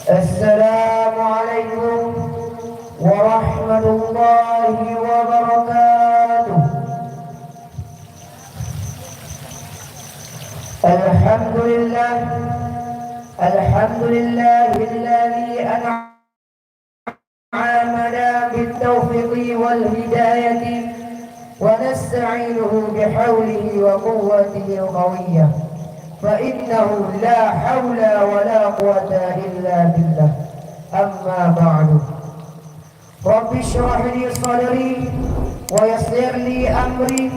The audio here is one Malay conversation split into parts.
السلام عليكم ورحمة الله وبركاته. الحمد لله الذي أنعمنا بالتوفيق والهداية ونستعينه بحوله وقوته القوية، فإنه لا حول ولا قوة إلا بالله. أما بعد، رب اشرح لي صدري ويسر لي أمري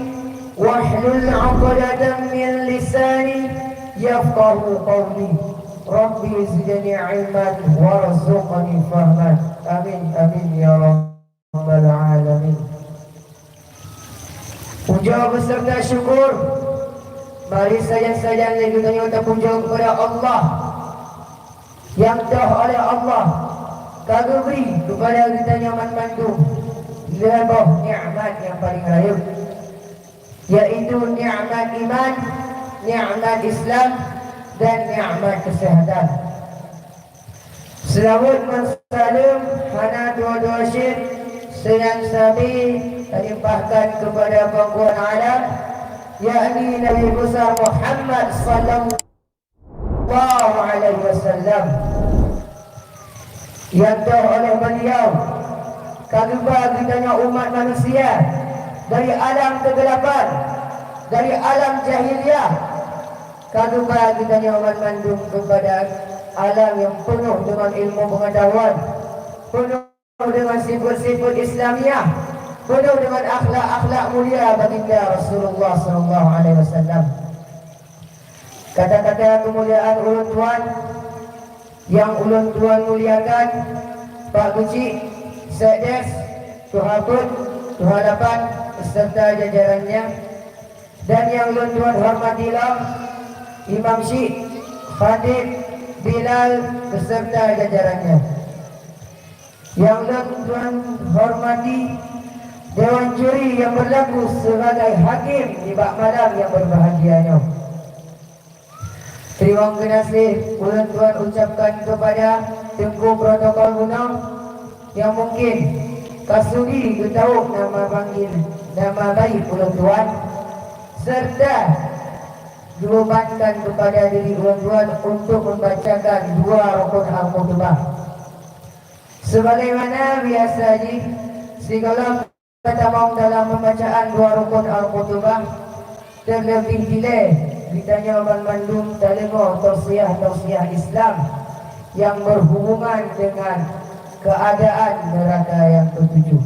واحلل عقدة من لساني يفقه قولي. ربي زدني علما وارزقني فهما. آمين آمين يا رب العالمين. Puja beserta syukur, mari saja yang kita nyata puja kepada Allah yang dah oleh Allah kagak beri kepada kita nyaman mandu lebih nikmat yang paling raya, yaitu nikmat iman, nikmat Islam dan nikmat kesehatan. Selawat masalam hana dua-dua syir senang sabi dilimpahkan kepada pangkuan alam, yakni Nabi besar Muhammad sallallahu alaihi wasallam, yang dah oleh beliau kagubah kitanya umat manusia dari alam kegelapan, dari alam jahiliyah, kagubah kitanya umat mandung kepada alam yang penuh dengan ilmu pengetahuan, penuh dengan sifat-sifat Islamiah, penuh dengan akhlak-akhlak mulia baginda Rasulullah sallallahu alaihi wasallam. Kata-kata kemuliaan ulun tuan yang ulun tuan muliakan, Pak Guci, Sekdes, Tuhabun, Tuhadapan beserta jajarannya, dan yang ulun tuan hormatilah Imam Syekh, Khatib, Bilal beserta jajarannya. Yang ulun tuan hormati Dewan Juri yang berlaku sebagai hakim di bak malam yang berbahagianya. Terima kasih ulun tuan ucapkan kepada Tengku Protokol Gunung yang mungkin kasudi ketahu nama panggil nama baik ulun tuan, serta dibebankan kepada diri ulun tuan untuk membacakan dua rukun al-khutbah. Sebagaimana biasa segala terdapat dalam pembacaan dua rukun al-khutbah, terlebih bila ditanya orang Bandung dalam tausiah Islam yang berhubungan dengan keadaan neraka yang ketujuh.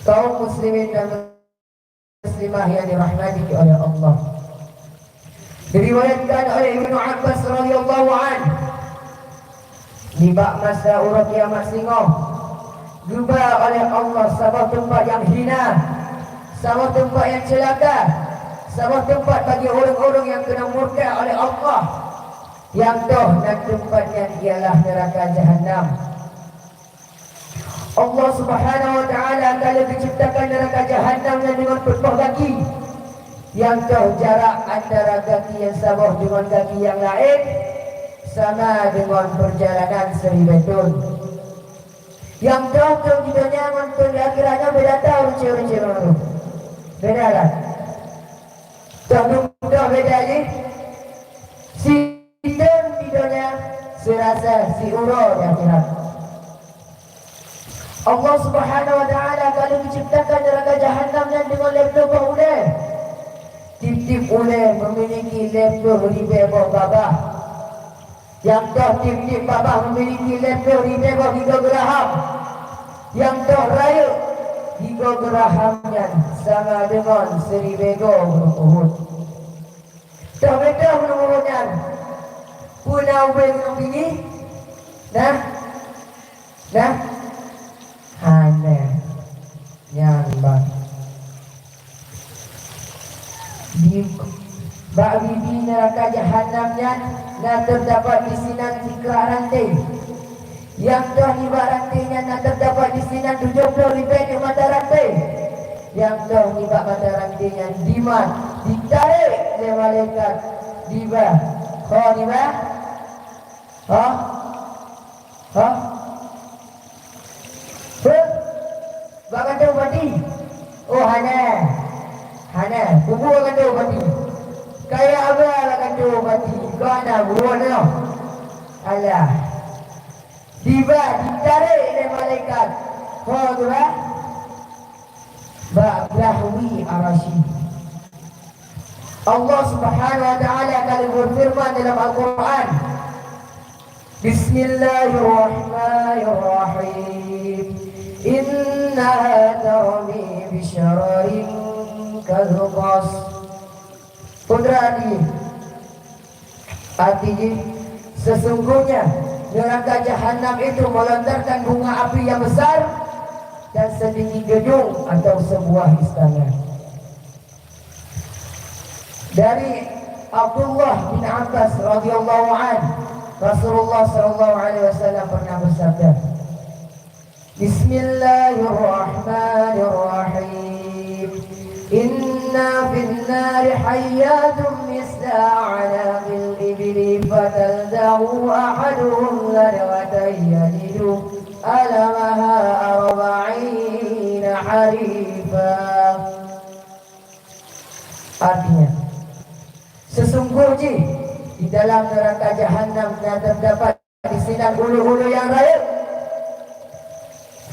Kaum muslimin dan muslimah yang dirahmati oleh Allah, diriwayatkan oleh Ibnu Abbas radhiyallahu anhu di bak masa urut kiamat singoh gubah oleh Allah sebuah tempat yang hina, sebuah tempat yang celaka, sebuah tempat bagi orang-orang yang kena murka oleh Allah, yang toh dan tempatnya ialah neraka Jahannam. Allah Subhanahu wa taala telah menciptakan neraka Jahannam dengan berbuah kaki, yang toh jarak antara kaki yang sama dengan kaki yang lain sama dengan perjalanan 1000 tahun. Yang toh kita nyaman pun akhirnya beda tahu ciri-ciri beda lah. Dah beda ni si dan tidaknya serasa si uro yang akhirat. Allah Subhanahu wa taala kalau menciptakan neraka Jahannam dan dengan laptop boleh tip-tip boleh memiliki laptop di bawah babah, yang dah tip-tip babah memiliki laptop di bawah 3 geraham, yang dah raya 3 gerahamnya sama dengan 1000 Uhud. Dah beda menurutnya punau belum ini dah hanya nyambang di babi di neraka Jahannamnya nak terdapat di sinan 3 rantai, yang dah di rantainya nak terdapat di sinan 70 di mata rantai, yang dah di mata rantainya dimat ditarik oleh malaikat diba kau diba tu mati. Kayak apa lah kan tu mati. Kau nak buat no. Alah. Tiba ditarik oleh malaikat. Kau tu lah. Ba'lahwi arashi. Allah Subhanahu wa taala kali berfirman dalam Al-Quran. Bismillahirrahmanirrahim. Innaha tarmi bisyararin kalqas. Putrani. Artinya sesungguhnya neraka jahanam itu melontarkan bunga api yang besar dan setinggi gedung atau sebuah istana. Dari Abdullah bin Abbas radhiyallahu anhu, Rasulullah sallallahu alaihi wasallam pernah bersabda, Bismillahirrahmanirrahim. Inna fil nari hayyatun misla a'naqil ibli fatalda'u ahaduhum ladwatan yalidu alamaha arba'ina harifa. Artinya, sesungguhnya di dalam neraka jahanam terdapat isinan ulu-ulu yang raya.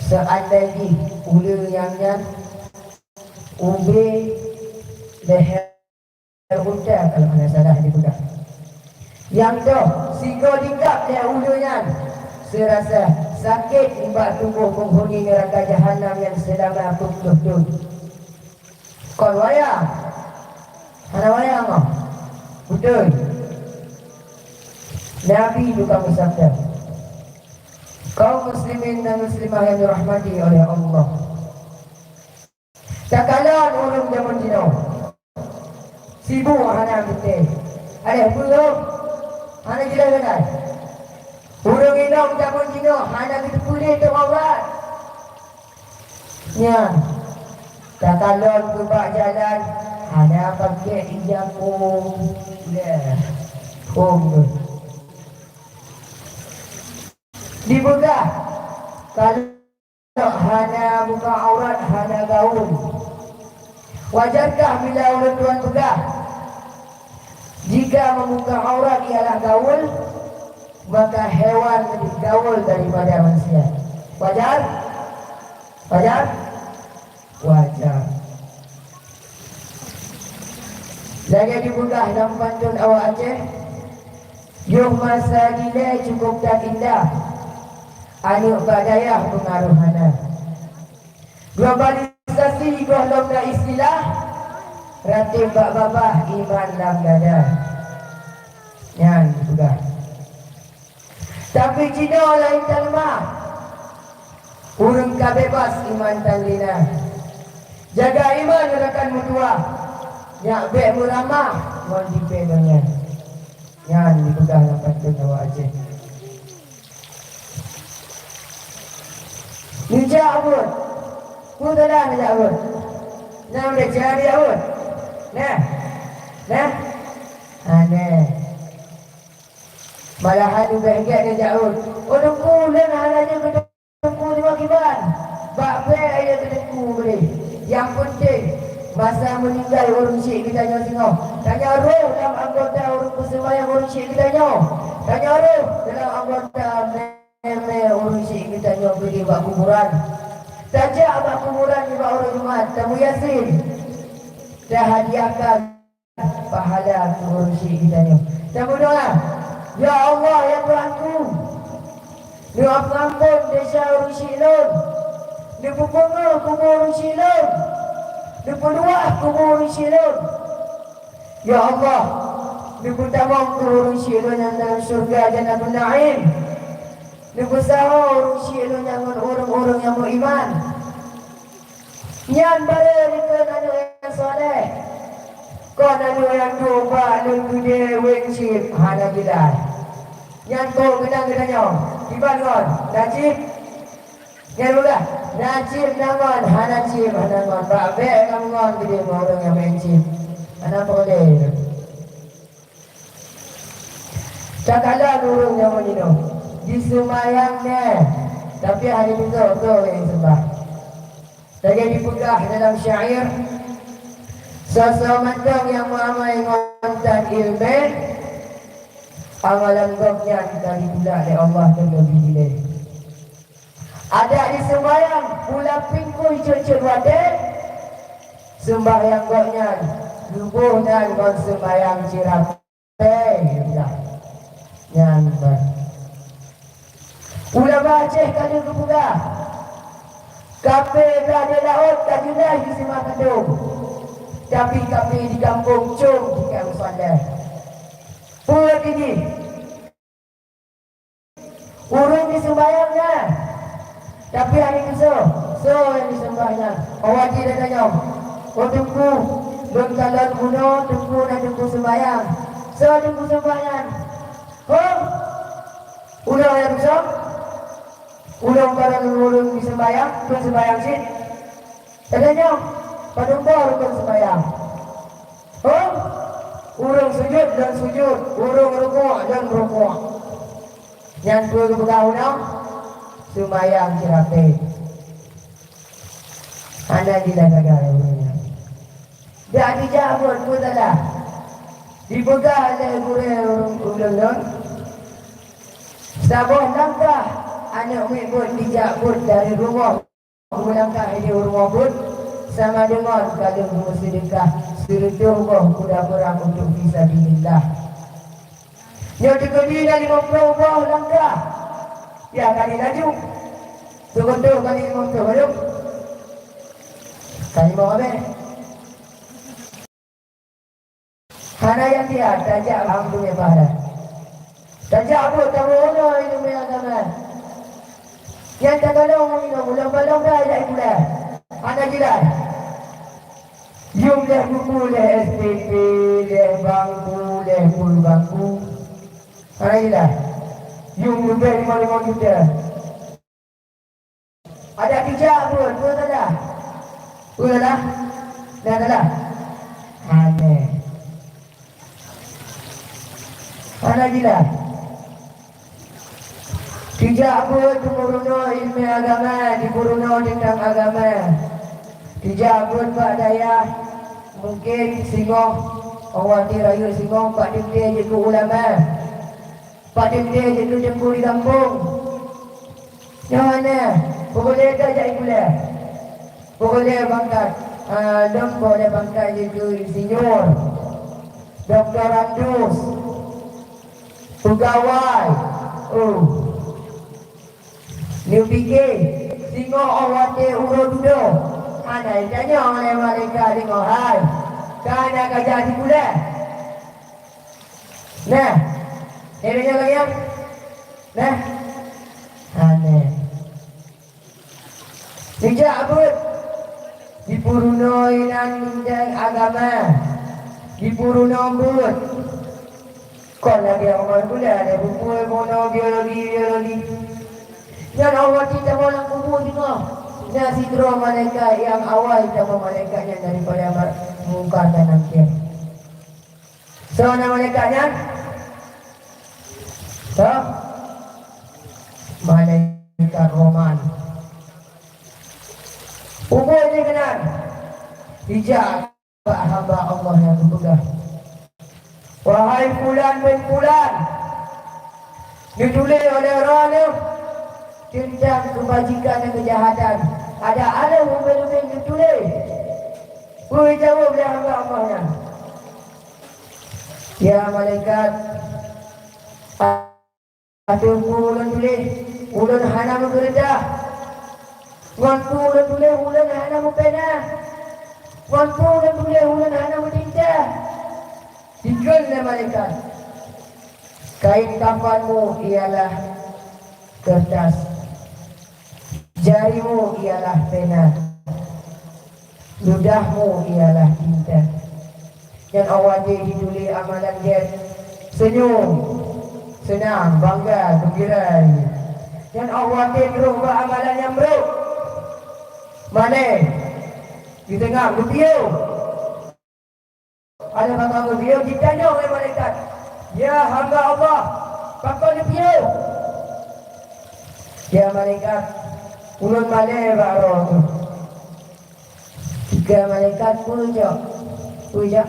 Seandainya ulu yang ubi leher unta, kalau mana salah di budak. Yang tu sigo dikap dia ulunya. Serasa sakit imbak tubuh penghuni neraka jahanam yang sedang aku tuntun. Kau wayang, mana wayang kau? Betul. Nabi juga bersabda, kaum muslimin dan muslimah yang dirahmati oleh Allah, tak kalah orang zaman dino sibuk hana betul. Ada belum? Hana jelas kan? Orang inang zaman dino hana kita kulit terawat. Ya, tak kalah berbak jalan hana pakai ijabung. Ya, dibuka kalau hana buka aurat, hana gaul. Wajarkah bila orang tuan buka? Jika membuka aurat ialah gaul, maka hewan lebih gaul daripada manusia. Wajar? Wajar? Wajar. Lagi dibuka dalam pantun awak Aceh, yuh masa gila cukup tak indah, anu badayah pengaruh hana. Globalisasi golong na istilah, ratib bak-babah iman lam dada. Yan juga. Tapi Cina lain talmah, urung kabebas iman tanglina. Jaga iman rekan mutua, yak bek muramah mon dipedongnya. Yan dipegang dapat awak Aceh. Nijak abun. Kudalah nijak abun. Nam dah cari abun. Nah. Nah. Aneh. Malahan juga ingat nijak abun. Orang kulen halanya kedengku di wakiban. Bakbe aja kedengku boleh. Yang penting masa meninggal orang syekh kita tengok. Tanya roh dalam anggota orang persembahyang orang syekh kita tengok. Tanya roh dalam anggota orang syekh kita tengok pergi buat kuburan. Tajak buat kuburan di buat orang Jumat. Tamu Yasin. Dah hadiahkan pahala orang syekh kita tengok. Tamu doa. Ya Allah, ya Tuhanku. Doa pengampun desa orang syekh lon. Dia berpunga kubur orang syekh lon. Dia berluah kubur orang syekh lon. Ya Allah, dia bertamam kubur orang syekh lon yang dalam syurga Jannatul Na'im. Dia bersahur orang syekh lon yang orang-orang yang beriman. Nyan bara kita nanu yang soleh. Kau nanu yang doa lagu dia wengship hana gilai. Nyan kau kenang-kenangnya. Tiba kon, najib. Nyan ulah. Najib nangon, hana cip, hana ngon. Bakbe kamu ngon gede orang yang wengship. Hana boleh. Cakalah urung yang menino. Di semayangnya. Tapi hari itu yang sembah. Lagi dipegah dalam syair, Sesemandang yang ramai ngontan ilmu amalan goknya dari pula oleh Allah dan lebih dia. Ada di sembahyang pula pingkui cucuk wadah sembahyang goknya lubuh dan gon sembahyang cirate nyantai pula baca kali kebuka kafe berada laut kajulah di Semah Kendung tapi kafe di kampung Cung di Kampung pula gini urung di sembahyangnya tapi hari itu so yang disembahnya awak tidak tanya oh tunggu bengkalan kuno tunggu dan tunggu sembahyang so tunggu sembahyang oh udah yang besar udah barang urung di sembahyang belum sembahyang sih tanya pada urung sembahyang oh urung sujud dan sujud urung rukuk dan rukuk yang dua kebegaunang sembahyang cirate anda tidak gagal urungnya dah dijabut putalah dipegang oleh urung sabuh langkah anak umur dijabut dari rumah langkah ini rumah pun sama dengan kalau bersedekah sedekah kuda perang untuk fisabilillah. Yang kedua dari 50 langkah. Ya kali laju. Sebentar kali 50 baru. Kali mau apa? Hana yang dia tajak alhamdulillah pahala. Tajak apa tahu ini agama. Yang tak kalau ini ulang-ulang dah ada pula. Hana jelas. Yung leh buku, leh SPP, leh bangku, leh pul bangku. Mana jelas? Yung lebih 5 juta. Ada kijak pun, tak ada? Pun ada? Tak ada? Aneh. Mana jelas? Kijak pun dipuruno ilmu agama, dipuruno tentang agama. Kijak pun Pak Daya mungkin singoh orang raya singoh Pak Dimde je ulama Pak Dimde je jemput di kampung yang mana boleh tak jadi pula boleh bangkat dong boleh bangkat je insinyur Dr. Randus pegawai New PK singoh orang dia urut duduk ada tanya oleh malaikat tengok hai kan nak kerja di bulan nah ini dia lagi yang nah aneh tidak abut dipurunoi nan agama dipurunoi abut kau lagi orang pula ada buku mono biologi dan Allah tidak mau nak kubur juga nasi dua malaikat yang awal sama malaikatnya daripada mungkar dan nakir. So nama malaikatnya? So malaikat Roman. Umur ini benar. Hijab hamba Allah yang berpegang. Wahai fulan bin fulan, ditulis oleh orang tentang kebajikan dan kejahatan. Ada lebih ditulis. Boleh jawab dia hamba Allahnya. Ya malaikat, atur ulun tulis, ulun hana menggeledah. Wantu ulun tulis, ulun hana mempena. Wantu ulun tulis, ulun hana mencinta. Dikirlah malaikat. Kain kafanmu ialah kertas. Jarimu ialah pena, ludahmu ialah tinta. Dan awak dia ditulis amalan dia senyum, senang, bangga, gembira. Dan awak dia berubah amalan yang buruk. Mana? Di tengah video. Ada bangga video ditanya oleh malaikat. Ya hamba Allah, pakai video. Ya malaikat. Ulun malai baru tu. Tiga malaikat puncak Uya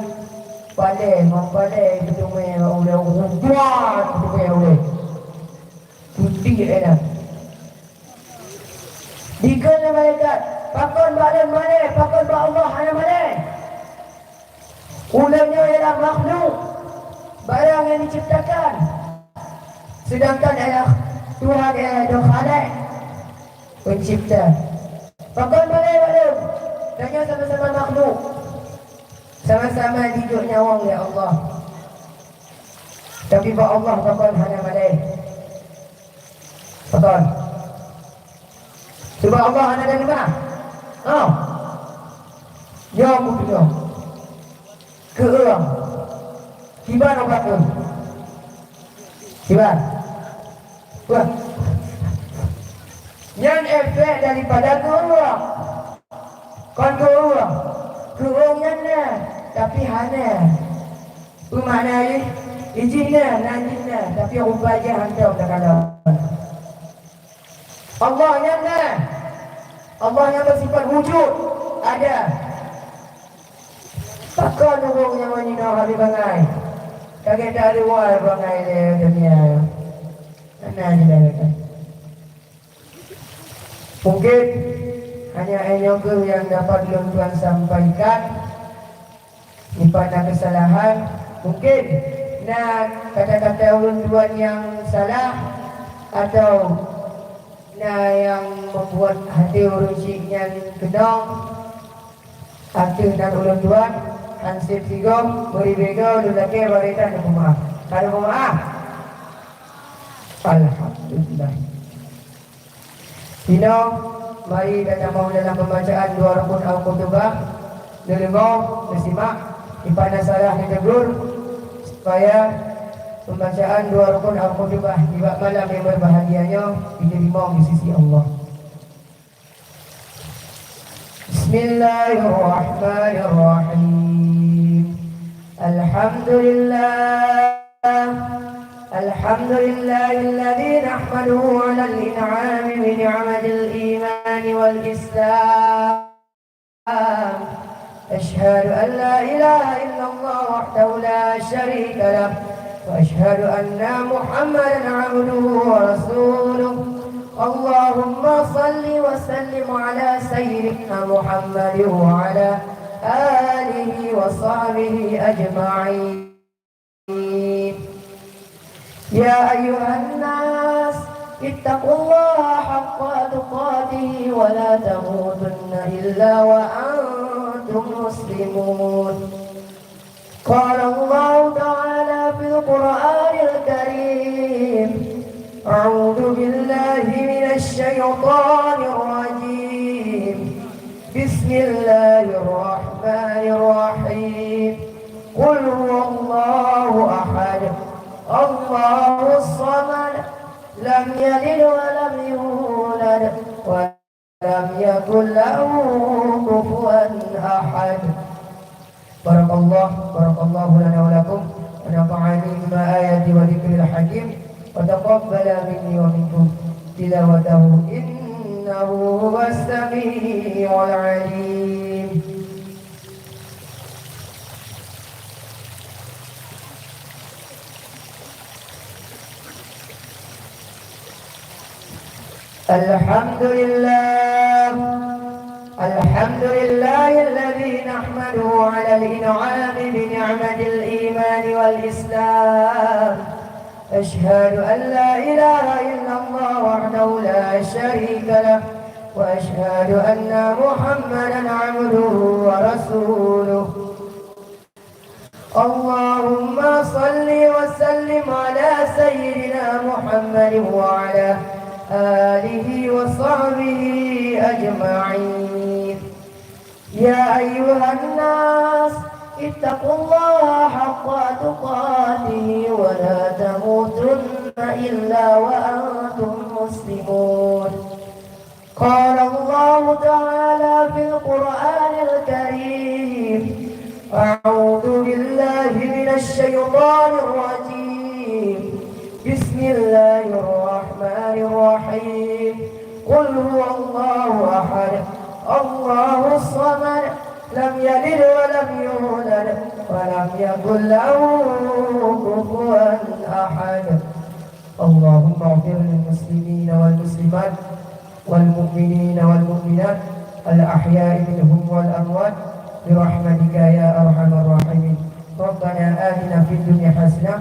pada mau pada itu me oleh kuat itu me oleh putih ada dikena malaikat pakon badan mana pakon ba Allah hana mana ulangnya ialah makhluk barang yang diciptakan sedangkan ialah Tuhan ialah Khalik pencipta pakon mana tanya sama-sama makhluk sama-sama hidup nyawang ya Allah. Tapi ba Allah takkan hanya malai. Betul. Sebab Allah hanya ada lima. Oh. Ya punya. Keurang. Kiban obat tu. Kiban. Wah. Yang efek daripada keurang. Kon keurang. Keurangnya tapi hanya bermakna izinnya nantinya tapi rupanya hantar dalam Allah yang bersifat wujud ada takkan orang yang menyinau habis bangai kaget dari wal bangai le dunia mana aja dah mungkin hanya yang dapat Tuhan sampaikan pada kesalahan mungkin dan kata-kata ulun yang salah atau yang membuat hati urusnya kedong hati dan ulun tuan hansip sigom beri bego lulake baritan ada pemaaf ada pemaaf alhamdulillah Dino mari kita mau dalam pembacaan dua rukun al-Qutubah Nerimo, bersimak Ipada salah ditegur supaya pembacaan dua rukun al-Qutubah di malam yang berbahagianya diterima di sisi Allah. Bismillahirrahmanirrahim. Alhamdulillahilladzi nahmaduhu 'alal in'ami bi ni'matil imani wal islam. أشهد أن لا إله إلا الله وحده لا شريك له وأشهد أن محمدا عبده ورسوله اللهم صل وسلم على سيدنا محمد وعلى آله وصحبه أجمعين يا أيها الناس اتقوا الله حق تقاته ولا تموتن إلا وأنتم مسلمون قال الله تعالى في القرآن الكريم أعوذ بالله من الشيطان الرجيم بسم الله الرحمن الرحيم قل هو الله أحد الله الصمد لم يلد ولم يولد ولم يكن له كفوا أحد بارك الله لنا ولكم ونفعني بما آياتي وذكر الحكيم وتقبل مني ومنكم تلاوته إنه هو السميع العليم الحمد لله الذي نحمده على الإنعام بنعمة الإيمان والإسلام أشهد أن لا إله إلا الله وحده لا شريك له وأشهد أن محمدا عبده ورسوله اللهم صل وسلم على سيدنا محمد وعلى آله وصحبه أجمعين يا أيها الناس اتقوا الله حق تقاته ولا تموتن إلا وأنتم مسلمون قال الله تعالى في القرآن الكريم أعوذ بالله من الشيطان الرجيم بسم الله الرحمن الرحيم قل هو الله أحد الله الصمد لم يلد ولم يولد يكن له كفوا أحد. اللهم اغفر للمسلمين والمسلمات والمؤمنين والمؤمنات الأحياء منهم والأموات برحمتك يا أرحم الراحمين. ربنا آتنا في الدنيا حسنة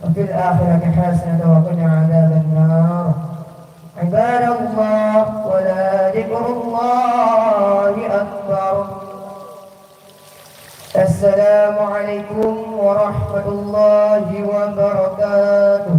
وفي الآخرة حسنة وقنا عذاب النار. عباد الله، ولذكر الله أكبر. السلام عليكم ورحمة الله وبركاته.